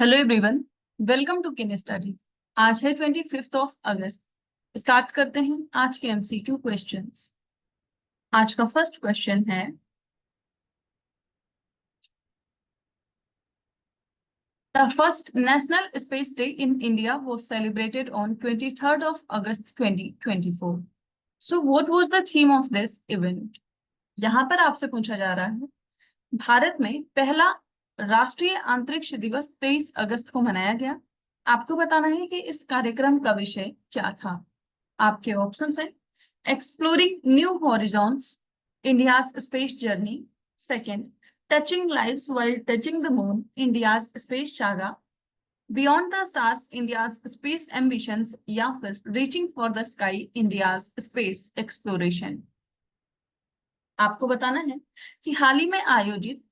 Hello everyone, welcome to किन studies. आज है 25 अगस्त। स्टार्ट करते हैं आज के एमसीक्यू क्वेश्चंस। आज का फर्स्ट क्वेश्चन है, the first national space day in India was celebrated on 23 August 2024। So what was the theme of this event. यहाँ पर आपसे पूछा जा रहा है, भारत में पहला राष्ट्रीय अंतरिक्ष दिवस 23 अगस्त को मनाया गया। आपको बताना है कि इस कार्यक्रम का विषय क्या था। आपके ऑप्शंस हैं, exploring new horizons, India's space journey, second touching lives while touching the moon, India's space saga, beyond the stars, India's space ambitions, या फिर reaching for the sky, India's space exploration. आपको बताना है कि हाल ही में आयोजित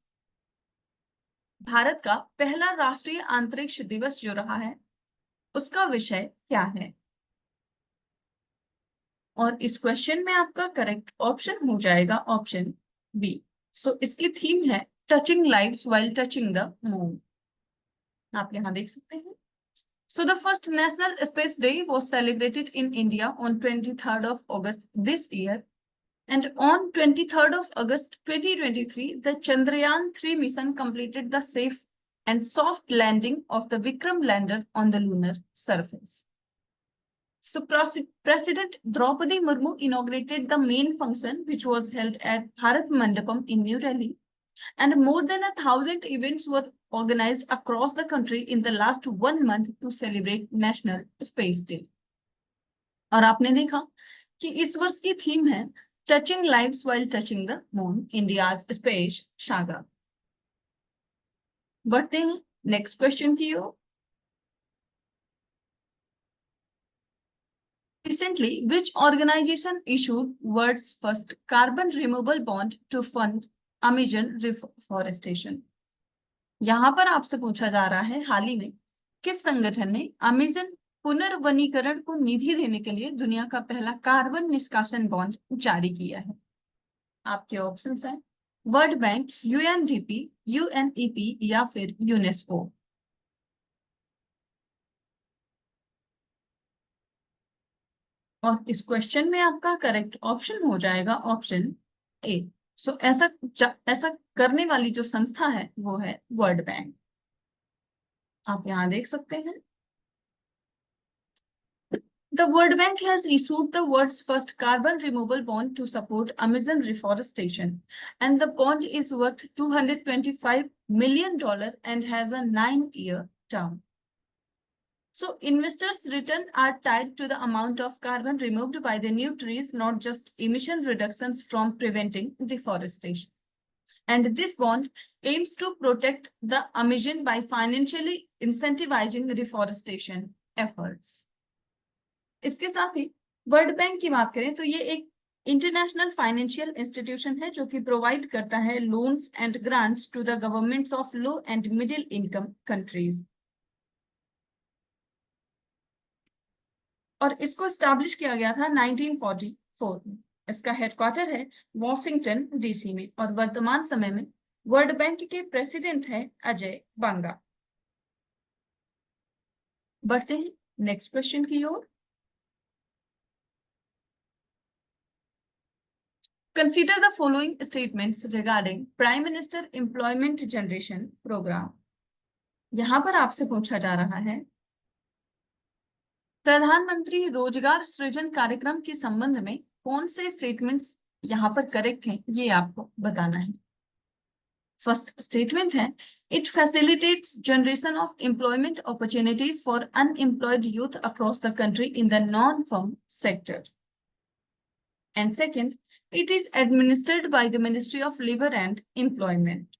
भारत का पहला राष्ट्रीय अंतरिक्ष दिवस जो रहा है उसका विषय क्या है। और इस क्वेश्चन में आपका करेक्ट ऑप्शन हो जाएगा ऑप्शन बी। सो इसकी थीम है touching lives while touching the moon. आप यहां देख सकते हैं। So the first national space day was celebrated in India on 23 August this year, and on 23 August 2023 the Chandrayaan-3 mission completed the safe and soft landing of the Vikram lander on the lunar surface. So President Draupadi Murmu inaugurated the main function, which was held at Bharat Mandapam in New Delhi, and more than 1,000 events were organized across the country in the last 1 month to celebrate National Space Day. और आपने देखा कि इस वर्ष की theme है touching lives while touching the moon, India's space saga. बढ़ते हैं नेक्स्ट क्वेश्चन की ओर। Recently, which organization issued world's first carbon removal bond to fund Amazon reforestation? यहाँ पर आपसे पूछा जा रहा है, हाल ही में किस संगठन ने अमेजन पुनर्वनीकरण को निधि देने के लिए दुनिया का पहला कार्बन निष्कासन बॉन्ड जारी किया है। आपके ऑप्शंस हैं, वर्ल्ड बैंक, यूएनडीपी, यूएनईपी, या फिर यूनेस्को। और इस क्वेश्चन में आपका करेक्ट ऑप्शन हो जाएगा ऑप्शन ए। सो ऐसा करने वाली जो संस्था है वो है वर्ल्ड बैंक। आप यहां देख सकते हैं, The World Bank has issued the world's first carbon removal bond to support Amazon reforestation, and the bond is worth $225 million and has a 9-year term. So investors' return are tied to the amount of carbon removed by the new trees, not just emission reductions from preventing deforestation. And this bond aims to protect the Amazon by financially incentivizing reforestation efforts. इसके साथ ही world bank की बात करें तो ये एक international financial institution है जो कि प्रोवाइड करता है loans and grants to the governments of low and middle income countries. और इसको स्टैब्लिश किया गया था 1944 में। इसका हेडक्वार्टर है वॉशिंगटन डीसी में, और वर्तमान समय में वर्ल्ड बैंक के प्रेसिडेंट है अजय बांगा। बढ़ते हैं नेक्स्ट क्वेश्चन की ओर। Consider the following statements regarding Prime Minister Employment Generation Program. यहां पर आपसे पूछा जा रहा है, प्रधानमंत्री रोजगार सृजन कार्यक्रम के संबंध में कौन से स्टेटमेंट्स यहां पर करेक्ट हैं, ये आपको बताना है। फर्स्ट स्टेटमेंट है, it facilitates generation of employment opportunities for unemployed youth across the country in the non firm sector. And second, it is administered by the Ministry of Labor and Employment.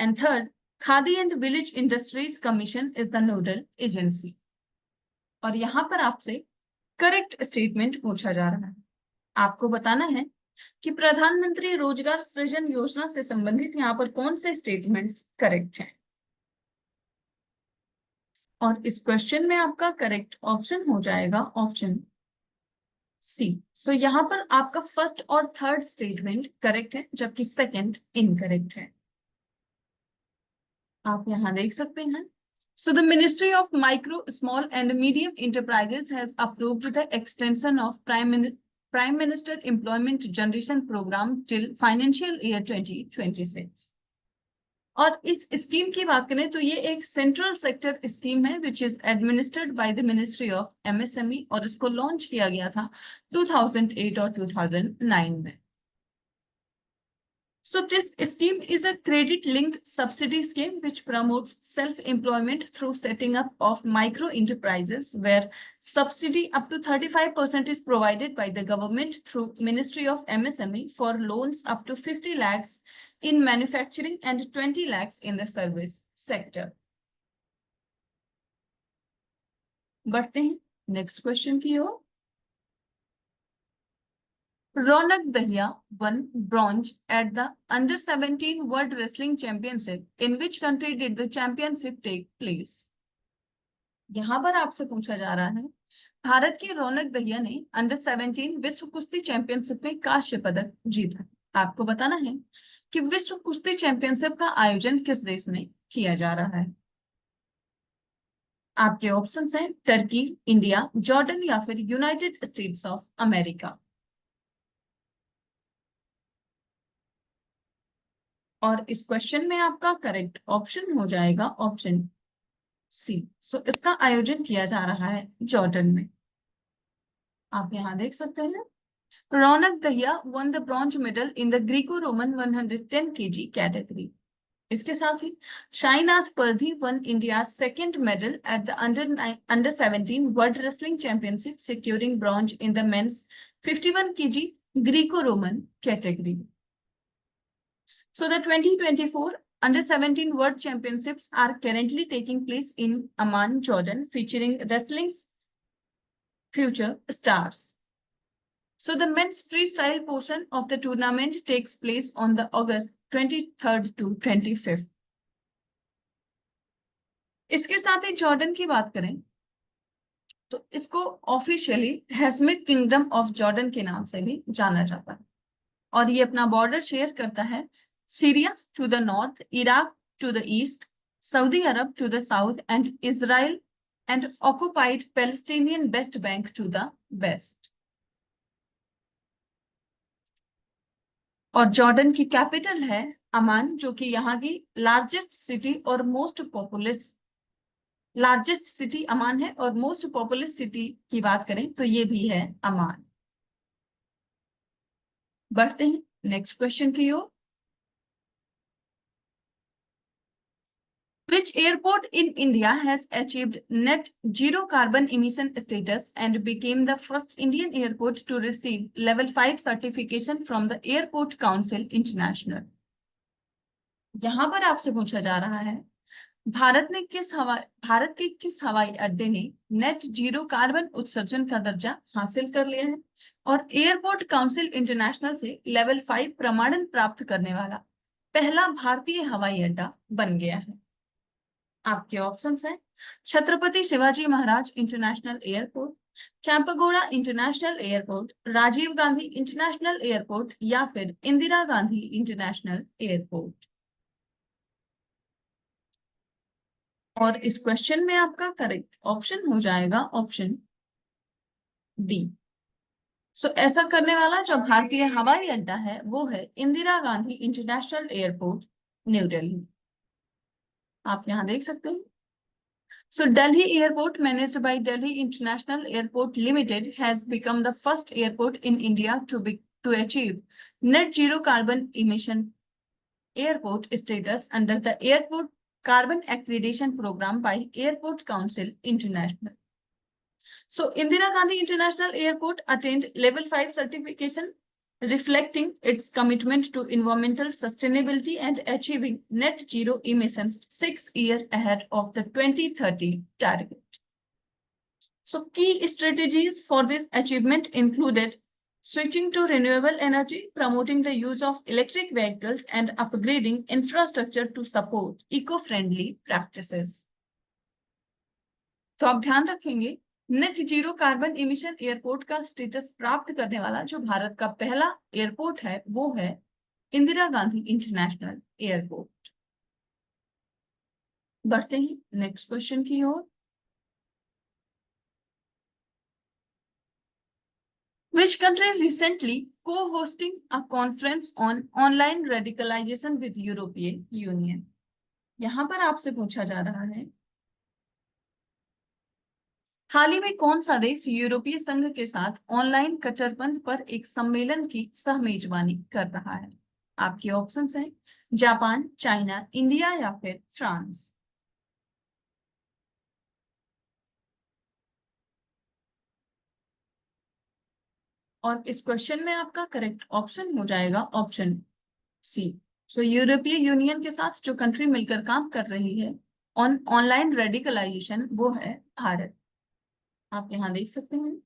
And third, Khadi and Village Industries Commission is the nodal agency. और यहाँ पर आपसे correct statement पूछा जा रहा है। आपको बताना है कि प्रधानमंत्री रोजगार सृजन योजना से संबंधित यहाँ पर कौन से स्टेटमेंट्स करेक्ट हैं। और इस क्वेश्चन में आपका करेक्ट ऑप्शन हो जाएगा ऑप्शन सी। सो यहाँ पर आपका फर्स्ट और थर्ड स्टेटमेंट करेक्ट है, जबकि सेकंड इनकरेक्ट है। आप यहाँ देख सकते हैं। So the Ministry of Micro, Small and Medium Enterprises has approved the extension of Prime Minister Employment Generation Program till financial year 2026. और इस स्कीम की बात करें तो ये एक सेंट्रल सेक्टर स्कीम है which is administered by the ministry of MSME और इसको लॉन्च किया गया था 2008 और 2009 में। So this scheme is a credit-linked subsidy scheme which promotes self-employment through setting up of micro enterprises where subsidy up to 35% is provided by the government through Ministry of MSME for loans up to 50 lakhs in manufacturing and 20 lakhs in the service sector. बढ़ते हैं next question की ओर। Ronak Dahiya won bronze at the Under-17 World Wrestling Championship. In which country did the championship take place? यहाँ पर आपसे पूछा जा रहा है भारत के रौनक दहिया ने Under-17 विश्व कुश्ती चैंपियनशिप में कांस्य पदक जीता। आपको बताना है कि विश्व कुश्ती चैंपियनशिप का आयोजन किस देश में किया जा रहा है। आपके ऑप्शंस हैं टर्की, इंडिया, जॉर्डन या फिर यूनाइटेड स्टेट्स ऑफ अमेरिका। और इस क्वेश्चन में आपका करेक्ट ऑप्शन हो जाएगा ऑप्शन सी। सो इसका आयोजन किया जा रहा है जॉर्डन में। आप यहाँ देख सकते हैं Raunak Dahiya won the bronze medal in the Greco Roman 110 kg category. इसके साथ ही Sainath Pardhi won India second medal at the under 17 world wrestling championship securing bronze in the men's 51 kg Greco Roman category. So the 2024 Under-17 World Championships are currently taking place in Amman, Jordan, featuring wrestling's future stars. So the men's freestyle portion of the tournament takes place on the August 23rd to 25th. इसके साथ ही Jordan की बात करें तो इसको officially हैस्मिक kingdom of Jordan के नाम से भी जाना जाता है और ये अपना बॉर्डर शेयर करता है Syria to the north, Iraq to the east, Saudi Arab to the south, and Israel and occupied Palestinian West Bank to the west. और जॉर्डन की कैपिटल है अमान, जो कि यहाँ की लार्जेस्ट सिटी और लार्जेस्ट सिटी अमान है और मोस्ट पॉपुलस सिटी की बात करें तो ये भी है अमान। बढ़ते हैं नेक्स्ट क्वेश्चन की ओर। Which airport in India has achieved net zero carbon emission status and became the first Indian airport to receive level 5 certification from the Airport Council International? यहाँ पर आपसे पूछा जा रहा है भारत के किस हवाई अड्डे ने नेट जीरो कार्बन उत्सर्जन का दर्जा हासिल कर लिया है और एयरपोर्ट काउंसिल इंटरनेशनल से लेवल 5 प्रमाणन प्राप्त करने वाला पहला भारतीय हवाई अड्डा बन गया है। आपके ऑप्शंस हैं Chhatrapati Shivaji Maharaj International Airport, Kempegowda International Airport, Rajiv Gandhi International Airport या फिर इंदिरा गांधी इंटरनेशनल एयरपोर्ट। और इस क्वेश्चन में आपका करेक्ट ऑप्शन हो जाएगा ऑप्शन डी। सो ऐसा करने वाला जो भारतीय हवाई अड्डा है वो है Indira Gandhi International airport, new Delhi. आप यहाँ देख सकते हैं। So Delhi Airport, managed by Delhi International Airport Limited, has become the first airport in India to achieve net zero carbon emission airport status under the Airport Carbon Accreditation Program by Airport Council International. So Indira Gandhi International Airport attained level 5 certification, reflecting its commitment to environmental sustainability and achieving net zero emissions 6 years ahead of the 2030 target. So key strategies for this achievement included switching to renewable energy, promoting the use of electric vehicles, and upgrading infrastructure to support eco-friendly practices. तो आप ध्यान रखेंगे net zero carbon emission airport का status प्राप्त करने वाला जो भारत का पहला एयरपोर्ट है वो है इंदिरा गांधी इंटरनेशनल एयरपोर्ट। बढ़ते हैं नेक्स्ट क्वेश्चन की ओर। Which country recently co-hosting a conference on online radicalization with European Union? यहाँ पर आपसे पूछा जा रहा है, हाल ही में कौन सा देश यूरोपीय संघ के साथ ऑनलाइन कट्टरपंथ पर एक सम्मेलन की सहमेजबानी कर रहा है? आपके ऑप्शंस हैं जापान, चाइना, इंडिया या फिर फ्रांस। और इस क्वेश्चन में आपका करेक्ट ऑप्शन हो जाएगा ऑप्शन सी। सो यूरोपीय यूनियन के साथ जो कंट्री मिलकर काम कर रही है ऑनलाइन रेडिकलाइजेशन वो है भारत। आप यहाँ देख सकते हैं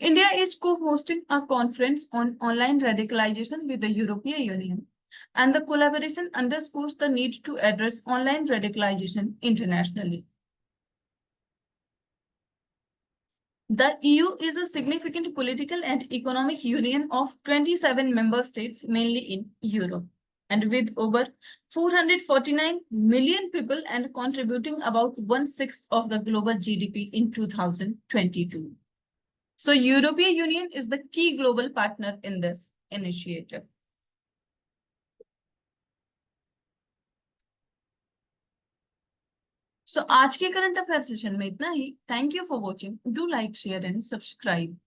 India is co-hosting a conference on online radicalization with the European Union, and the collaboration underscores the need to address online radicalization internationally. The EU is a significant political and economic union of 27 member states, mainly in Europe, and with over 449 million people and contributing about 1/6 of the global GDP in 2022. So European Union is the key global partner in this initiative. So आज के current affair session में इतना ही। Thank you for watching. Do like, share and subscribe.